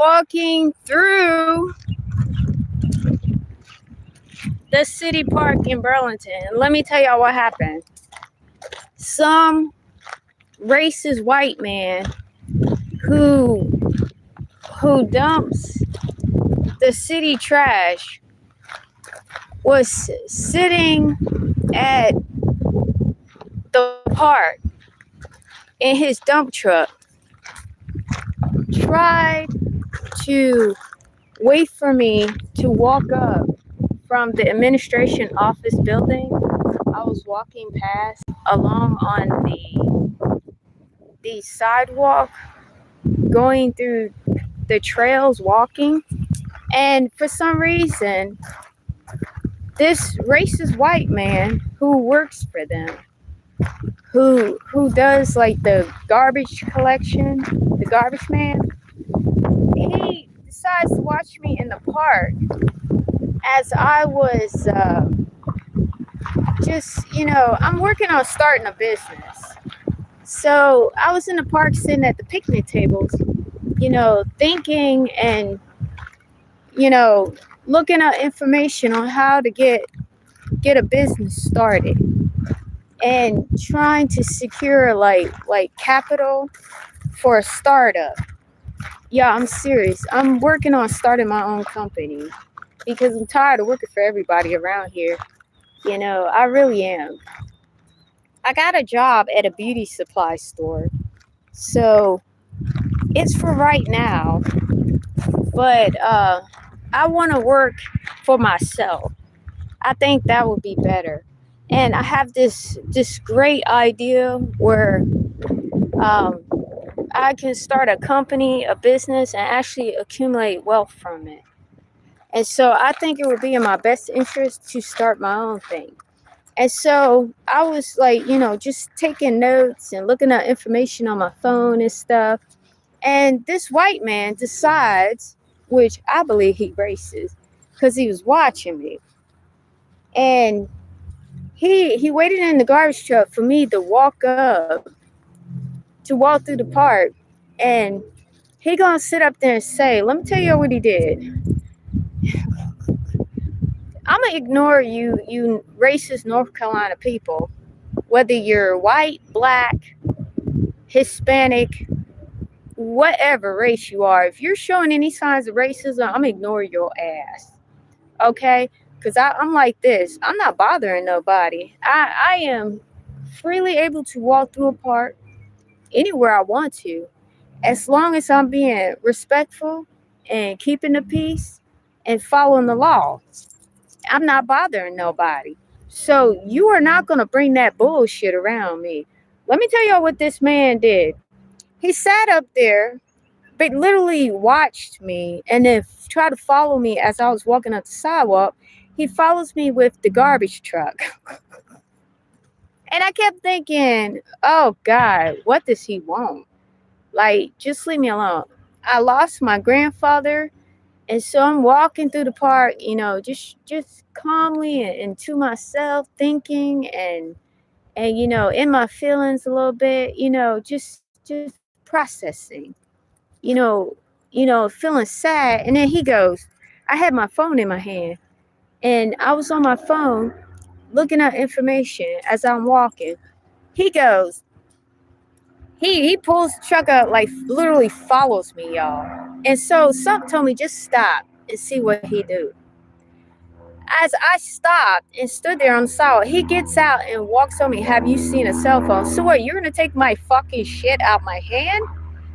walking through the city park in Burlington. Let me tell y'all what happened. Some racist white man who dumps the city trash was sitting at the park in his dump truck, tried to wait for me to walk up from the administration office building. I was walking past along on the sidewalk, going through the trails, walking, and for some reason, this racist white man who works for them, who does like the garbage collection, the garbage man, he decides to watch me in the park as I was I'm working on starting a business. So I was in the park sitting at the picnic tables, thinking and, looking at information on how to get a business started and trying to secure like capital for a startup. Yeah, I'm serious. I'm working on starting my own company because I'm tired of working for everybody around here. I really am. I got a job at a beauty supply store. So it's for right now. But I want to work for myself. I think that would be better. And I have this great idea where um, I can start a company, a business, and actually accumulate wealth from it. And so I think it would be in my best interest to start my own thing. And so I was like, just taking notes and looking at information on my phone and stuff. And this white man decides, which I believe he racist, because he was watching me. And he waited in the garbage truck for me to walk through the park. And he gonna sit up there and say, let me tell you what he did. I'm gonna ignore you racist North Carolina people, whether you're white, black, Hispanic, whatever race you are. If you're showing any signs of racism, I'm gonna ignore your ass. Okay? Because I'm like this. I'm not bothering nobody. I am freely able to walk through a park anywhere I want to, as long as I'm being respectful and keeping the peace and following the law. I'm not bothering nobody. So you are not going to bring that bullshit around me. Let me tell y'all what this man did. He sat up there, but literally watched me and then tried to follow me as I was walking up the sidewalk. He follows me with the garbage truck. And I kept thinking, oh God, what does he want? Like, just leave me alone. I lost my grandfather. And so I'm walking through the park, just calmly and to myself, thinking and in my feelings a little bit, just processing, feeling sad. And then he goes, I had my phone in my hand and I was on my phone looking at information as I'm walking. He goes, he pulls the truck up, like literally follows me, y'all. And so something told me just stop and see what he do. As I stopped and stood there on the sidewalk, he gets out and walks on me. Have you seen a cell phone? So what, you're gonna take my fucking shit out my hand?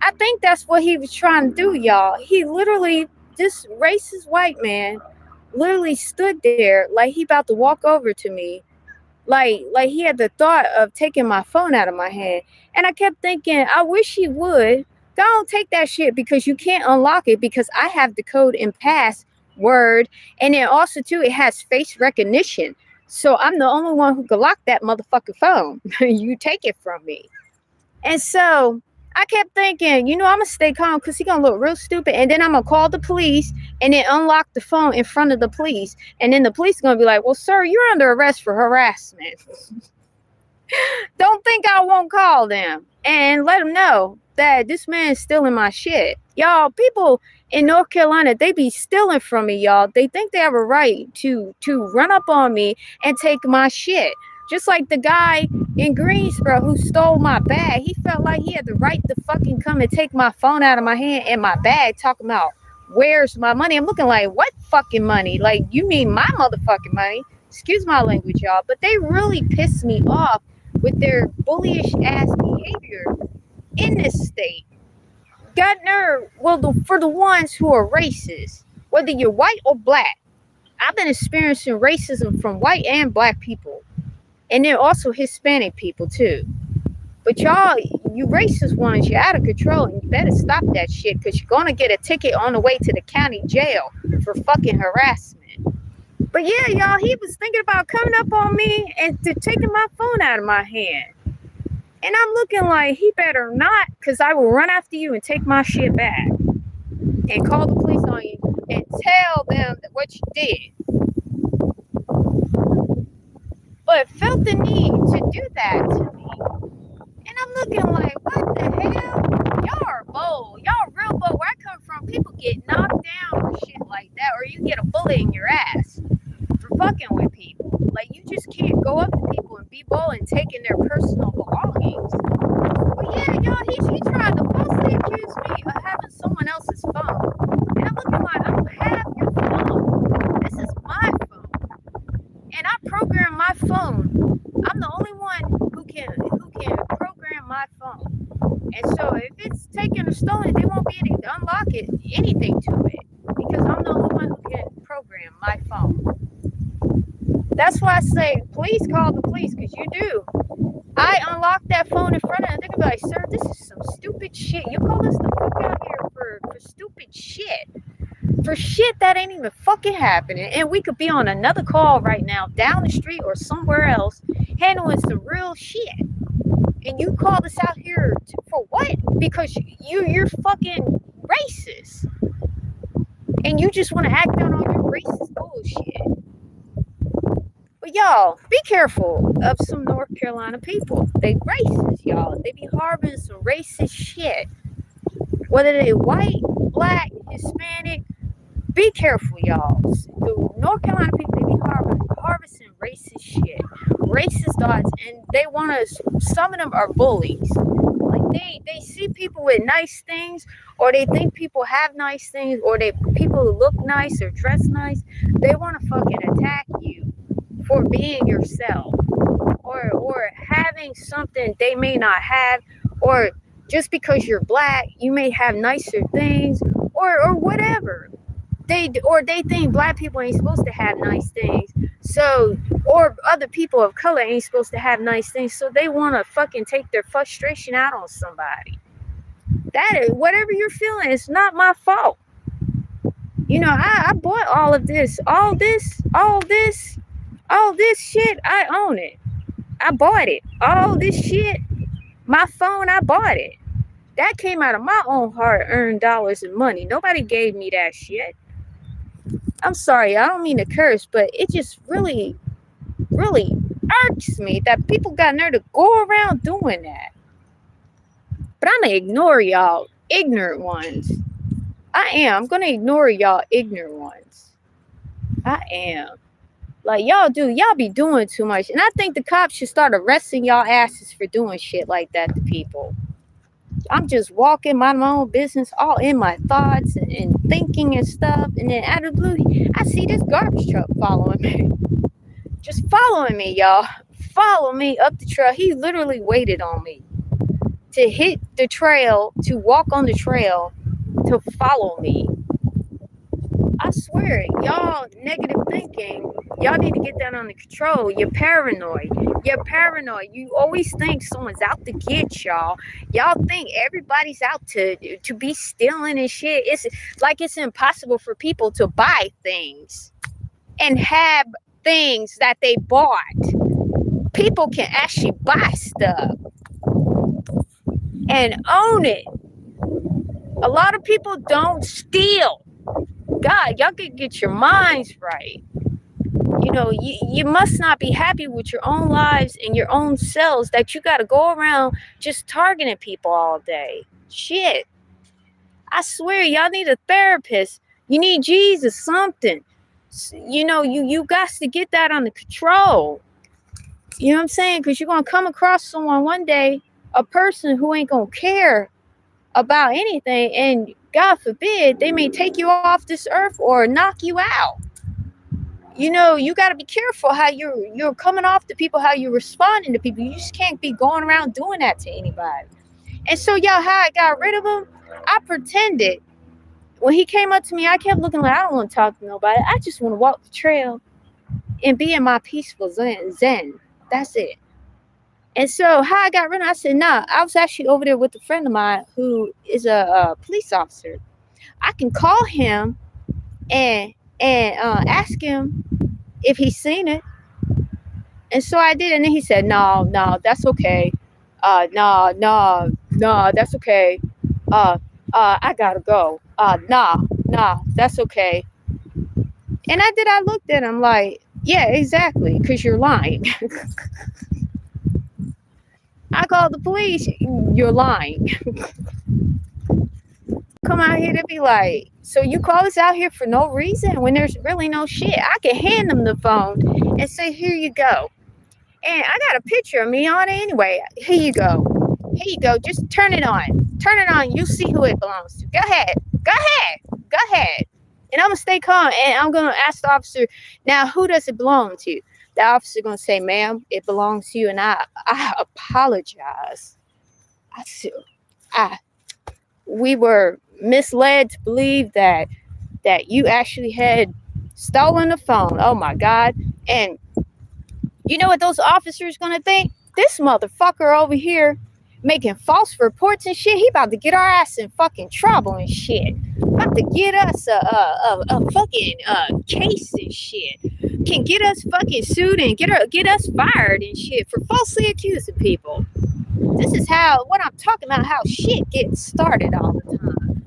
I think that's what he was trying to do, y'all. He literally, this racist white man, literally stood there like he about to walk over to me. Like he had the thought of taking my phone out of my hand. And I kept thinking, I wish he would. Don't take that shit because you can't unlock it because I have the code and password. And then also, too, it has face recognition. So I'm the only one who can lock that motherfucking phone. You take it from me. And so I kept thinking, I'm going to stay calm because he's going to look real stupid. And then I'm going to call the police and then unlock the phone in front of the police. And then the police are going to be like, well, sir, you're under arrest for harassment. Don't think I won't call them and let them know that this man is stealing my shit. Y'all, people in North Carolina, they be stealing from me, y'all. They think they have a right to run up on me and take my shit. Just like the guy in Greensboro who stole my bag. He felt like he had the right to fucking come and take my phone out of my hand and my bag, talking about, where's my money? I'm looking like, what fucking money? Like, you mean my motherfucking money? Excuse my language, y'all. But they really piss me off with their bullyish ass behavior in this state. Got nerve. Well, for the ones who are racist, whether you're white or black, I've been experiencing racism from white and black people, and then also Hispanic people too. But y'all, you racist ones, you're out of control, and you better stop that shit, because you're gonna get a ticket on the way to the county jail for fucking harassment. But yeah, y'all, he was thinking about coming up on me and taking my phone out of my hand. And I'm looking like, he better not, because I will run after you and take my shit back and call the police on you and tell them what you did. But felt the need to do that to me. And I'm looking like, what the hell? Y'all are bold. Y'all real bold. Where I come from, people get knocked down for shit like that, or you get a bullet in your ass for fucking with people. Like, you just can't go up to people and be bold and taking their personal belongings. But yeah, y'all, he tried to falsely accuse me of having someone else's phone. And I'm looking like, I don't have your phone. This is my phone. And I program my phone. I'm the only one who can program my phone. And so if it's taken or stolen, they won't be able to unlock it, anything to it, because I'm the only one who can program my phone. That's why I say, please call the police, because you do. I unlocked that phone in front of them. They're gonna be like, sir, this is some stupid shit. You call us the fuck out here for stupid shit. For shit that ain't even fucking happening. And we could be on another call right now, down the street or somewhere else, handling some real shit. And you called us out here for what? Because you're fucking racist. And you just want to act out on your racist bullshit. But y'all, be careful of some North Carolina people. They racist, y'all. They be harboring some racist shit. Whether they white, black, Hispanic, be careful, y'all. The North Carolina people, they be harvesting racist shit, racist thoughts, and they want to. Some of them are bullies. Like they see people with nice things, or they think people have nice things, or people who look nice or dress nice. They want to fucking attack you for being yourself, or having something they may not have, or just because you're black, you may have nicer things, or whatever. They think black people ain't supposed to have nice things, so, or other people of color ain't supposed to have nice things, so they want to fucking take their frustration out on somebody. That is, whatever you're feeling, it's not my fault. You know, I bought all of this, all this shit. I own it. I bought it. All this shit, my phone, I bought it. That came out of my own hard-earned dollars and money. Nobody gave me that shit. I'm sorry, I don't mean to curse, but it just really, really irks me that people got nerve to go around doing that. But I'm going to ignore y'all ignorant ones. I am. I'm going to ignore y'all ignorant ones. I am. Like, y'all be doing too much. And I think the cops should start arresting y'all asses for doing shit like that to people. I'm just walking my own business, all in my thoughts and thinking and stuff. And then out of the blue, I see this garbage truck following me. Just following me, y'all. Follow me up the trail. He literally waited on me to hit the trail, to walk on the trail, to follow me. I swear, y'all negative thinking, y'all need to get that under control. You're paranoid. You always think someone's out to get y'all. Y'all think everybody's out to be stealing and shit. It's like it's impossible for people to buy things and have things that they bought. People can actually buy stuff and own it. A lot of people don't steal. God, y'all can get your minds right. You know, you must not be happy with your own lives and your own selves that you got to go around just targeting people all day. Shit. I swear, y'all need a therapist. You need Jesus, something. You got to get that under control. You know what I'm saying? Because you're going to come across someone one day, a person who ain't going to care about anything. And God forbid, they may take you off this earth or knock you out. You got to be careful how you're coming off to people, how you're responding to people. You just can't be going around doing that to anybody. And so, y'all, how I got rid of him, I pretended. When he came up to me, I kept looking like, I don't want to talk to nobody. I just want to walk the trail and be in my peaceful zen. That's it. And so how I got rid of him, I said, nah, I was actually over there with a friend of mine who is a police officer. I can call him and ask him if he's seen it. And so I did. And then he said, no, that's okay. No, that's okay. I gotta go. Nah, that's okay. And I looked at him like, yeah, exactly, because you're lying. I called the police. You're lying. Come out here to be like, so you call us out here for no reason when there's really no shit. I can hand them the phone and say, here you go. And I got a picture of me on it anyway. Here you go. Just turn it on. You see who it belongs to. Go ahead. And I'm going to stay calm. And I'm going to ask the officer, now, who does it belong to? The officer going to say, ma'am, it belongs to you. And I apologize. We were misled to believe that you actually had stolen the phone. Oh, my God. And you know what those officers going to think? This motherfucker over here making false reports and shit. He about to get our ass in fucking trouble and shit. About to get us a fucking case and shit. Can get us fucking sued and get us fired and shit for falsely accusing people. This is what I'm talking about, how shit gets started all the time.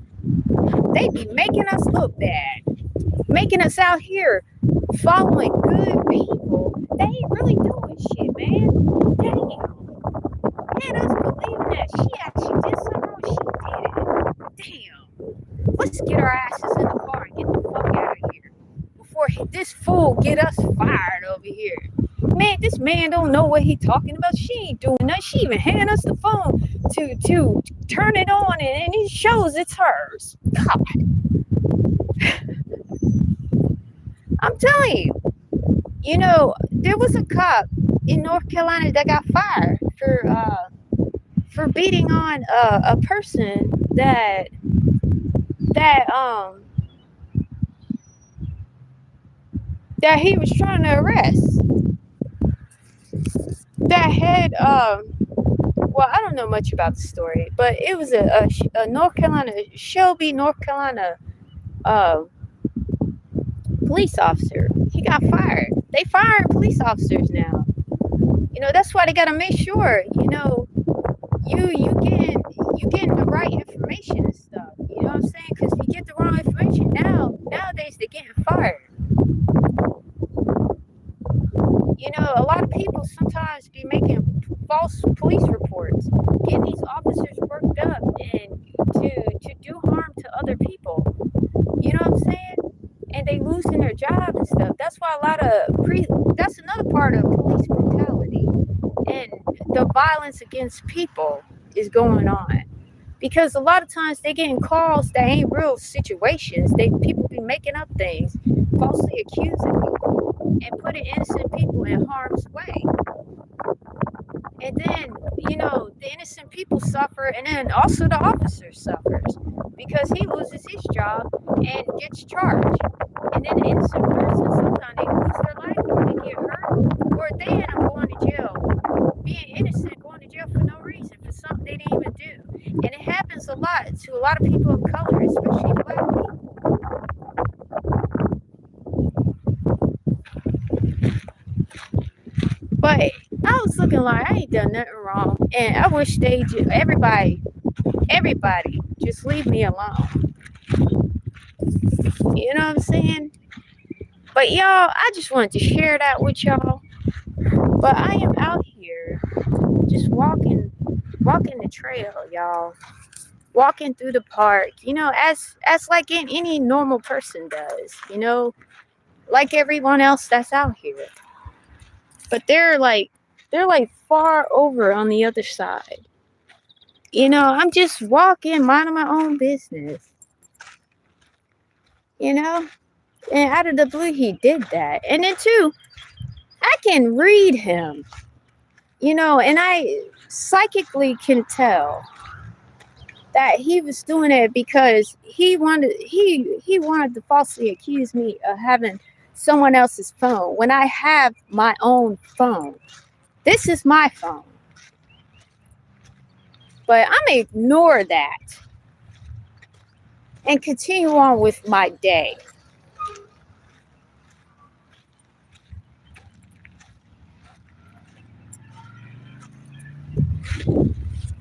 They be making us look bad. Making us out here following good people. They ain't really doing shit, man. Damn. Man, us believing that she actually did something wrong. She did it. Damn. Let's get our asses in the car and get the fuck out of here before this fool get us fired over here. Man, this man don't know what he talking about. She ain't doing nothing. She even hand us the phone to turn it on and it shows it's hers. God. I'm telling you, there was a cop in North Carolina that got fired for beating on a person that he was trying to arrest. That had well, I don't know much about the story, but it was a North Carolina, Shelby, North Carolina police officer. He got fired. They firing police officers now. That's why they gotta make sure, you getting the right information and stuff. You know what I'm saying? Because if you get the wrong information nowadays they're getting fired. A lot of people sometimes be making false police reports, getting these officers worked up and to do harm to other people. You know what I'm saying? And they losing their job and stuff. That's why that's another part of police brutality and the violence against people is going on. Because a lot of times they getting calls that ain't real situations. People be making up things, falsely accusing people, and putting innocent people in harm's way. And then, the innocent people suffer, and then also the officer suffers because he loses his job and gets charged. And then the innocent person, sometimes they lose their life or they get hurt, or they end up going to jail, being innocent, going to jail for no reason, for something they didn't even do. And it happens a lot to a lot of people of color, especially black people. But I was looking like I ain't done nothing wrong, and I wish everybody just leave me alone. You know what I'm saying? But y'all, I just wanted to share that with y'all. But I am out here just walking the trail, y'all. walking through the park, as like any normal person does, like everyone else that's out here. But they're like far over on the other side. I'm just walking, minding my own business. you know and out of the blue he did that. And then too, I can read him, and I psychically can tell that he was doing it because he wanted to falsely accuse me of having someone else's phone when I have my own phone. This is my phone. But I'm gonna ignore that and continue on with my day.